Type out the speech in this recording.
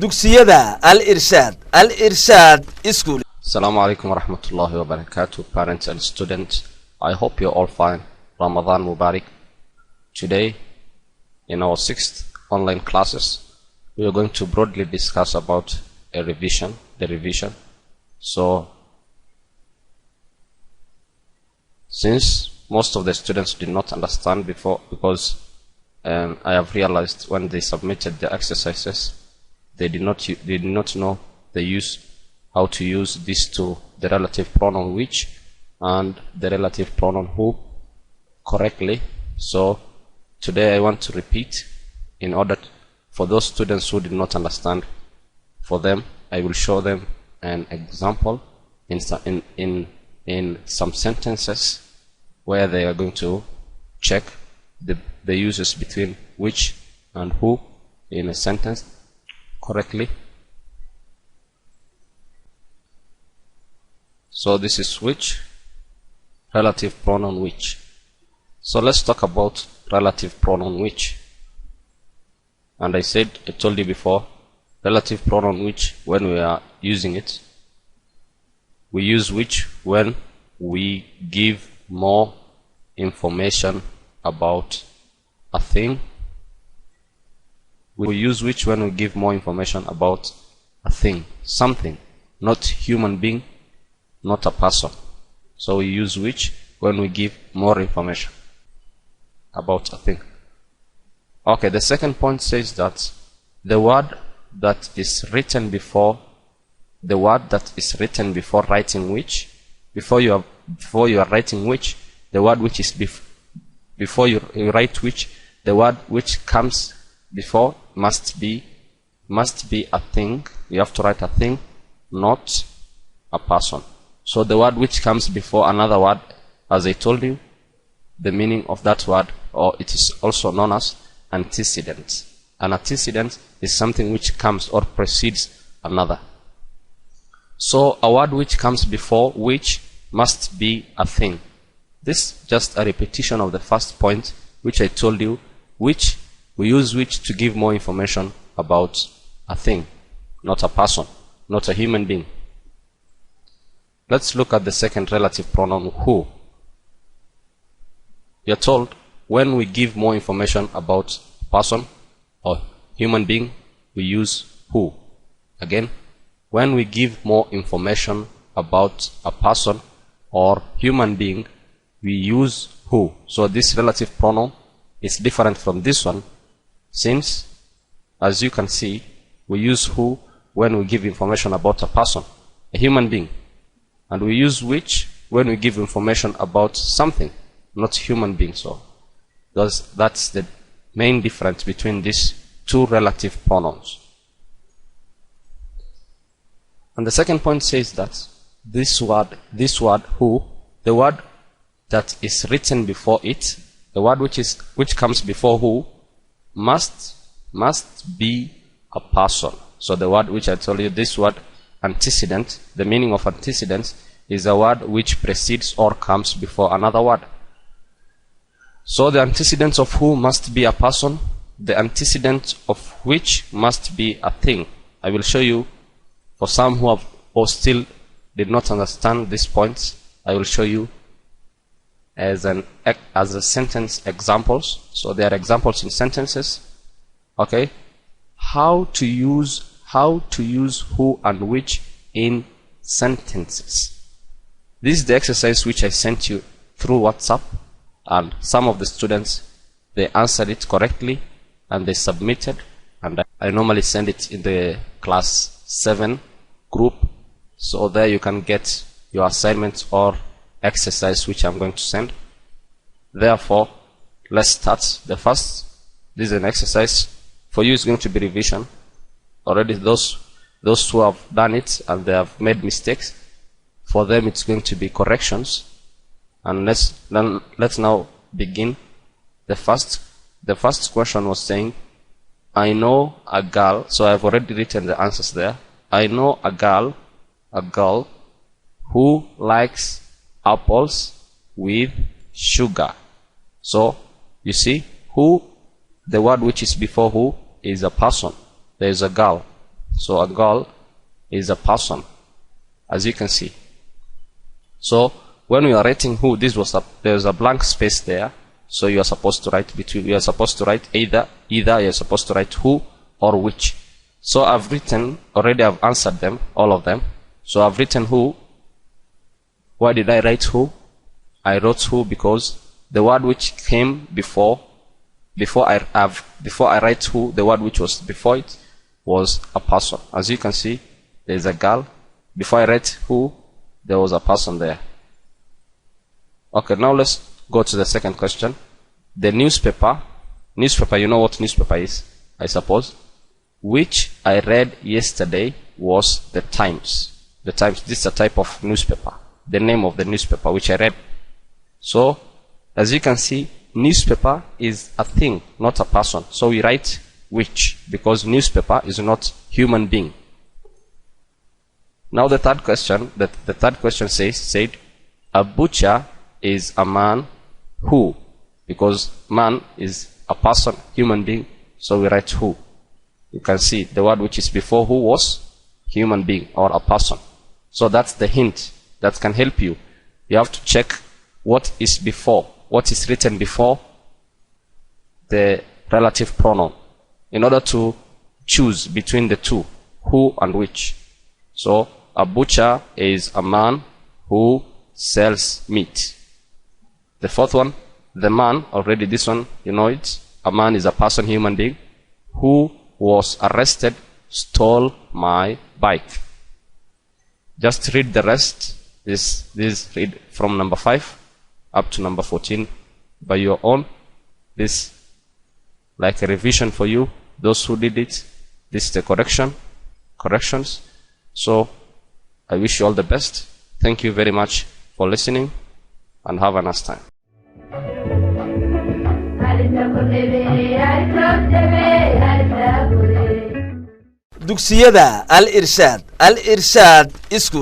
dugsiyada Al-Irshaad School. Assalamu alaikum wa rahmatullahi wa barakatuh, parents and students. I hope you're all fine. Ramadan Mubarak. Today, in our 6th online classes, we are going to broadly discuss about the revision. So, since most of the students did not understand before, because I have realized when they submitted the exercises, they did not know how to use these two, the relative pronoun which and the relative pronoun who, correctly. So today I want to repeat in order for those students who did not understand. For them, I will show them an example in some sentences where they are going to check the uses between which and who in a sentence correctly. So this is which, relative pronoun which. So let's talk about relative pronoun which. And I told you before, relative pronoun which, when we are using it, we use which when we give more information about a thing. We use which when we give more information about a thing, something, not human being, not a person. So we use which when we give more information about a thing. Okay, the second point says that the word that is written before writing which, before you are writing which, the word which is before you write which, the word which comes before must be a thing. You have to write a thing, not a person. So the word which comes before another word, as I told you, the meaning of that word, or it is also known as antecedent. An antecedent is something which comes or precedes another. So a word which comes before which must be a thing. This is just a repetition of the first point which I told you, which we use which to give more information about a thing, not a person, not a human being. Let's look at the second relative pronoun who. We are told when we give more information about a person or human being, we use who. Again, when we give more information about a person or human being, we use who. So this relative pronoun is different from this one, since, as you can see, we use who when we give information about a person, a human being, and we use which when we give information about something, not human being. So that's the main difference between these two relative pronouns. And the second point says that this word who, the word that is written before it, the word which comes before who, must be a person. So the word which I told you, this word antecedent, the meaning of antecedent is a word which precedes or comes before another word. So the antecedent of who must be a person, the antecedent of which must be a thing. I will show you, for some who have or still did not understand these points, I will show you as a sentence examples. So there are examples in sentences. Okay, how to use who and which in sentences. This is the exercise which I sent you through WhatsApp, and some of the students, they answered it correctly and they submitted, and I normally send it in the class 7 group. So there you can get your assignments or exercise which I'm going to send. Therefore, let's start. This is an exercise for you. It's going to be revision. Already those who have done it and they have made mistakes, for them it's going to be corrections. And let's now begin. The first question was saying, I know a girl. So I've already written the answers there. I know a girl who likes apples with sugar. So you see, who, the word which is before who is a person. There is a girl. So a girl is a person, as you can see. So when we are writing who, there's a blank space there. So you are supposed to write between. You are supposed to write either. You are supposed to write who or which. So I've written already. I've answered them, all of them. So I've written who. Why did I write who? I wrote who because the word which came before I write who, the word which was before it was a person. As you can see, there is a girl. Before I write who, there was a person there. Okay, now let's go to the second question. The newspaper, you know what newspaper is, I suppose, which I read yesterday was the Times. The Times, this is a type of newspaper. The name of the newspaper which I read. So, as you can see, newspaper is a thing, not a person. So we write which, because newspaper is not human being. Now the third question, said, a butcher is a man who, because man is a person, human being, so we write who. You can see the word which is before who was human being or a person. So that's the hint that can help you. You have to check what is before, what is written before the relative pronoun, in order to choose between the two, who and which. So a butcher is a man who sells meat. The fourth one, the man, already this one, you know it. A man is a person, human being, who was arrested, stole my bike. Just read the rest. This read from number 5 up to number 14 by your own. This like a revision for you, those who did it. This is the corrections. So I wish you all the best. Thank you very much for listening and have a nice time. dugsiyada Al Irshaad School